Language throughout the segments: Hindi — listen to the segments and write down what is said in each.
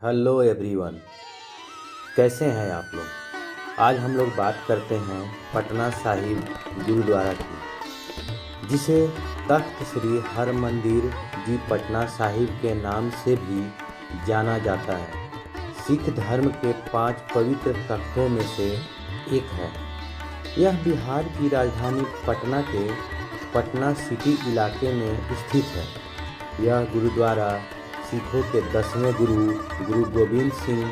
हेलो एवरीवन, कैसे हैं आप लोग। आज हम लोग बात करते हैं पटना साहिब गुरुद्वारा की, जिसे तख्त श्री हरमंदिर जी पटना साहिब के नाम से भी जाना जाता है। सिख धर्म के 5 पवित्र तख्तों में से एक है। यह बिहार की राजधानी पटना के पटना सिटी इलाके में स्थित है। यह गुरुद्वारा सिखों के 10वें गुरु गोविंद सिंह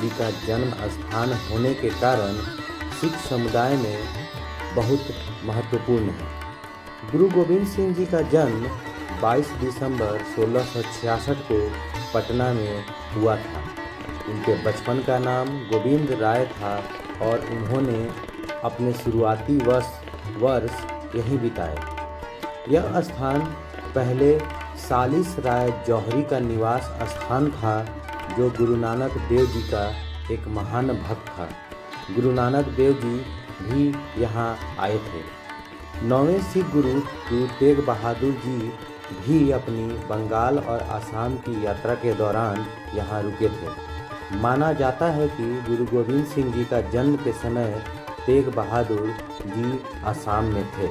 जी का जन्म स्थान होने के कारण सिख समुदाय में बहुत महत्वपूर्ण है। गुरु गोविंद सिंह जी का जन्म 22 दिसंबर 1666 को पटना में हुआ था। उनके बचपन का नाम गोविंद राय था और उन्होंने अपने शुरुआती वर्ष यहीं बिताए। यह स्थान पहले सालिस राय जौहरी का निवास स्थान था, जो गुरु नानक देव जी का एक महान भक्त था। गुरु नानक देव जी भी यहाँ आए थे। 9वें सिख गुरु तेग बहादुर जी भी अपनी बंगाल और आसाम की यात्रा के दौरान यहाँ रुके थे। माना जाता है कि गुरु गोविंद सिंह जी का जन्म के समय तेग बहादुर जी आसाम में थे।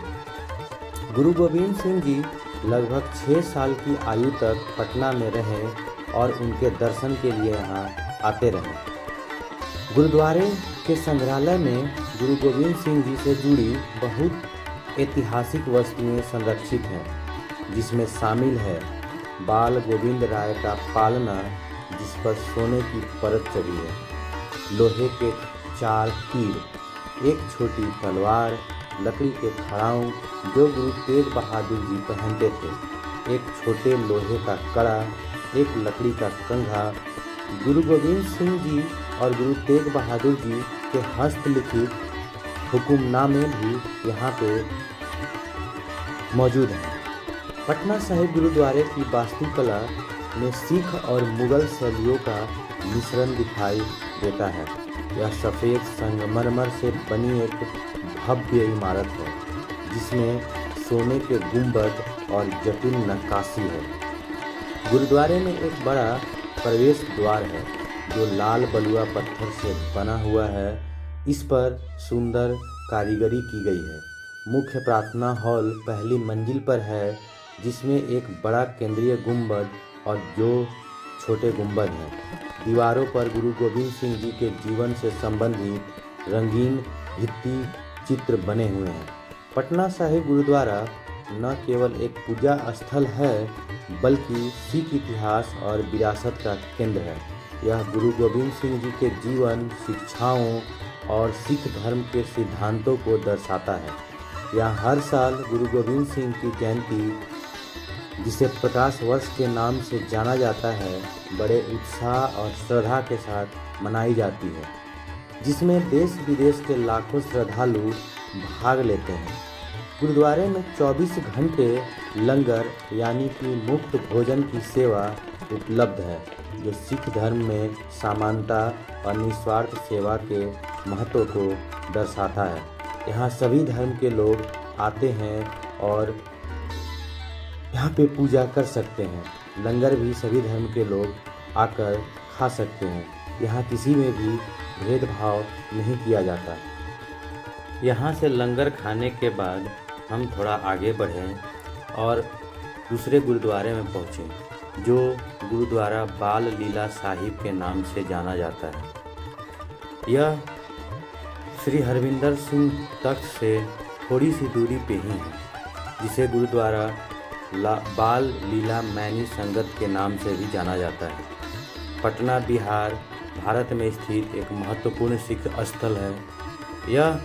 गुरु गोविंद सिंह जी लगभग 6 साल की आयु तक पटना में रहे और उनके दर्शन के लिए यहाँ आते रहे। गुरुद्वारे के संग्रहालय में गुरु गोविंद सिंह जी से जुड़ी बहुत ऐतिहासिक वस्तुएं संरक्षित हैं, जिसमें शामिल है बाल गोविंद राय का पालना, जिस पर सोने की परत चढ़ी है, लोहे के 4 तीर, एक छोटी तलवार, लकड़ी के खड़ाऊ जो गुरु तेग बहादुर जी पहनते थे, एक छोटे लोहे का कड़ा, एक लकड़ी का कंघा। गुरु गोविंद सिंह जी और गुरु तेग बहादुर जी के हस्तलिखित हुक्मनामे भी यहाँ पे मौजूद हैं। पटना साहिब गुरुद्वारे की वास्तुकला में सिख और मुगल शैलियों का मिश्रण दिखाई देता है। यह सफ़ेद संगमरमर से बनी एक भव्य इमारत है, जिसमें सोने के गुंबद और जटिल नक्काशी है। गुरुद्वारे में एक बड़ा प्रवेश द्वार है, जो लाल बलुआ पत्थर से बना हुआ है। इस पर सुंदर कारीगरी की गई है। मुख्य प्रार्थना हॉल पहली मंजिल पर है, जिसमें एक बड़ा केंद्रीय गुंबद और 2 छोटे गुंबद हैं। दीवारों पर गुरु गोविंद सिंह जी के जीवन से संबंधित रंगीन भित्ति चित्र बने हुए हैं। पटना साहिब गुरुद्वारा न केवल एक पूजा स्थल है, बल्कि सिख इतिहास और विरासत का केंद्र है। यह गुरु गोविंद सिंह जी के जीवन, शिक्षाओं और सिख धर्म के सिद्धांतों को दर्शाता है। यहाँ हर साल गुरु गोविंद सिंह की जयंती, जिसे प्रकाश वर्ष के नाम से जाना जाता है, बड़े उत्साह और श्रद्धा के साथ मनाई जाती है, जिसमें देश विदेश के लाखों श्रद्धालु भाग लेते हैं। गुरुद्वारे में 24 घंटे लंगर यानी कि मुफ्त भोजन की सेवा उपलब्ध है, जो सिख धर्म में समानता और निस्वार्थ सेवा के महत्व को दर्शाता है। यहाँ सभी धर्म के लोग आते हैं और यहाँ पे पूजा कर सकते हैं। लंगर भी सभी धर्म के लोग आकर खा सकते हैं। यहाँ किसी में भी भेदभाव नहीं किया जाता। यहाँ से लंगर खाने के बाद हम थोड़ा आगे बढ़ें और दूसरे गुरुद्वारे में पहुँचें, जो गुरुद्वारा बाल लीला साहिब के नाम से जाना जाता है। यह श्री हरविंदर सिंह तख्त से थोड़ी सी दूरी पे ही है, जिसे गुरुद्वारा बाल लीला मैनी संगत के नाम से भी जाना जाता है। पटना बिहार भारत में स्थित एक महत्वपूर्ण सिख स्थल है। यह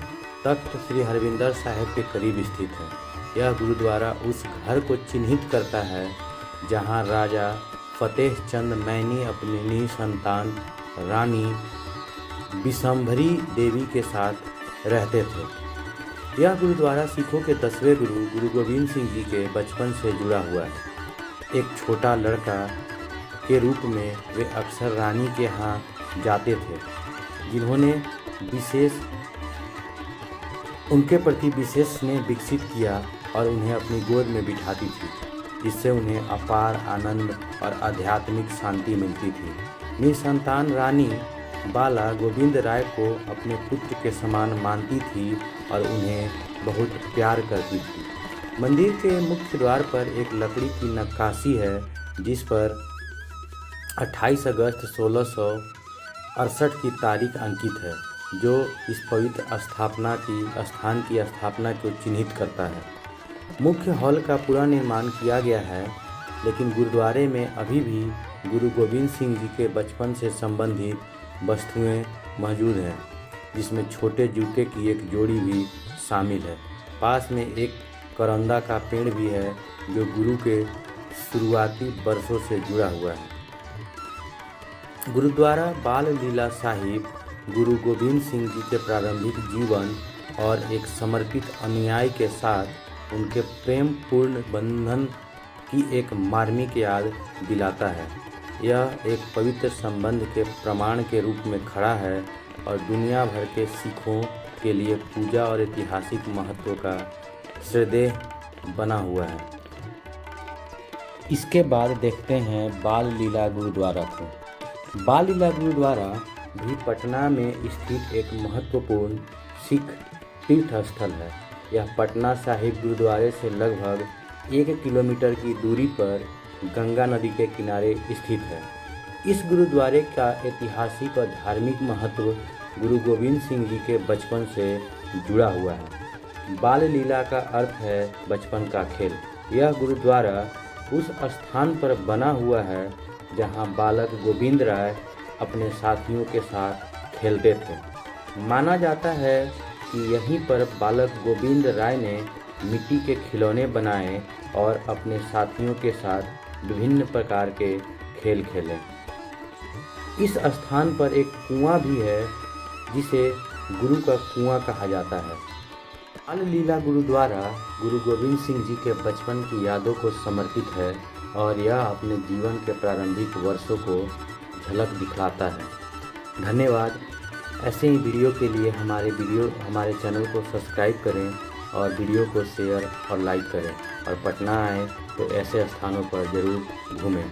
तख्त श्री हरविंदर साहिब के करीब स्थित है। यह गुरुद्वारा उस घर को चिन्हित करता है जहां राजा फतेह चंद मैनी अपनी संतान रानी बिशंभरी देवी के साथ रहते थे। यह गुरुद्वारा सिखों के 10वें गुरु गोविंद सिंह जी के बचपन से जुड़ा हुआ है। एक छोटा लड़का के रूप में वे अक्सर रानी के यहाँ जाते थे, जिन्होंने उनके प्रति विशेष स्नेह विकसित किया और उन्हें अपनी गोद में बिठाती थी, जिससे उन्हें अपार आनंद और आध्यात्मिक शांति मिलती थी। निसंतान रानी बाला गोविंद राय को अपने पुत्र के समान मानती थी और उन्हें बहुत प्यार करती थी। मंदिर के मुख्य द्वार पर एक लकड़ी की नक्काशी है जिस पर 28 अगस्त 1668 की तारीख अंकित है, जो इस पवित्र स्थान की स्थापना को चिन्हित करता है। मुख्य हॉल का पूरा निर्माण किया गया है, लेकिन गुरुद्वारे में अभी भी गुरु गोविंद सिंह जी के बचपन से संबंधित वस्तुएं मौजूद हैं, जिसमें छोटे जूते की एक जोड़ी भी शामिल है। पास में एक करौंदा का पेड़ भी है जो गुरु के शुरुआती वर्षों से जुड़ा हुआ है। गुरुद्वारा बाल लीला साहिब गुरु गोविंद सिंह जी के प्रारंभिक जीवन और एक समर्पित अनुयायी के साथ उनके प्रेम पूर्ण बंधन की एक मार्मिक याद दिलाता है। यह एक पवित्र संबंध के प्रमाण के रूप में खड़ा है और दुनिया भर के सिखों के लिए पूजा और ऐतिहासिक महत्व का श्रद्धेय बना हुआ है। इसके बाद देखते हैं बाल लीला गुरुद्वारा को। बाल लीला गुरुद्वारा भी पटना में स्थित एक महत्वपूर्ण सिख तीर्थ स्थल है। यह पटना साहिब गुरुद्वारे से लगभग 1 किलोमीटर की दूरी पर गंगा नदी के किनारे स्थित है। इस गुरुद्वारे का ऐतिहासिक और धार्मिक महत्व गुरु गोविंद सिंह जी के बचपन से जुड़ा हुआ है। बाल लीला का अर्थ है बचपन का खेल। यह गुरुद्वारा उस स्थान पर बना हुआ है जहां बालक गोविंद राय अपने साथियों के साथ खेलते थे। माना जाता है कि यहीं पर बालक गोविंद राय ने मिट्टी के खिलौने बनाए और अपने साथियों के साथ विभिन्न प्रकार के खेल खेले। इस स्थान पर एक कुआं भी है जिसे गुरु का कुआं कहा जाता है। बाल लीला गुरुद्वारा गुरु गोविंद सिंह जी के बचपन की यादों को समर्पित है और यह अपने जीवन के प्रारंभिक वर्षों को झलक दिखलाता है। धन्यवाद। ऐसे ही वीडियो के लिए हमारे चैनल को सब्सक्राइब करें और वीडियो को शेयर और लाइक करें, और पटना आएँ तो ऐसे स्थानों पर ज़रूर घूमें।